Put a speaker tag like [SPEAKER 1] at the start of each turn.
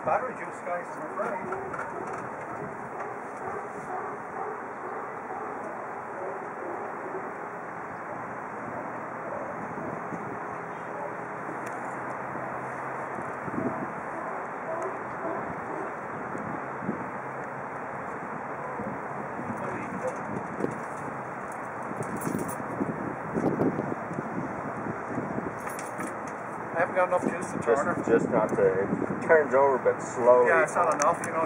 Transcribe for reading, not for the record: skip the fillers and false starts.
[SPEAKER 1] battery juice, guys, I'm afraid. I haven't got enough juice to turn her.
[SPEAKER 2] Just not to, it turns over a bit slowly.
[SPEAKER 1] Yeah, it's not enough, you know.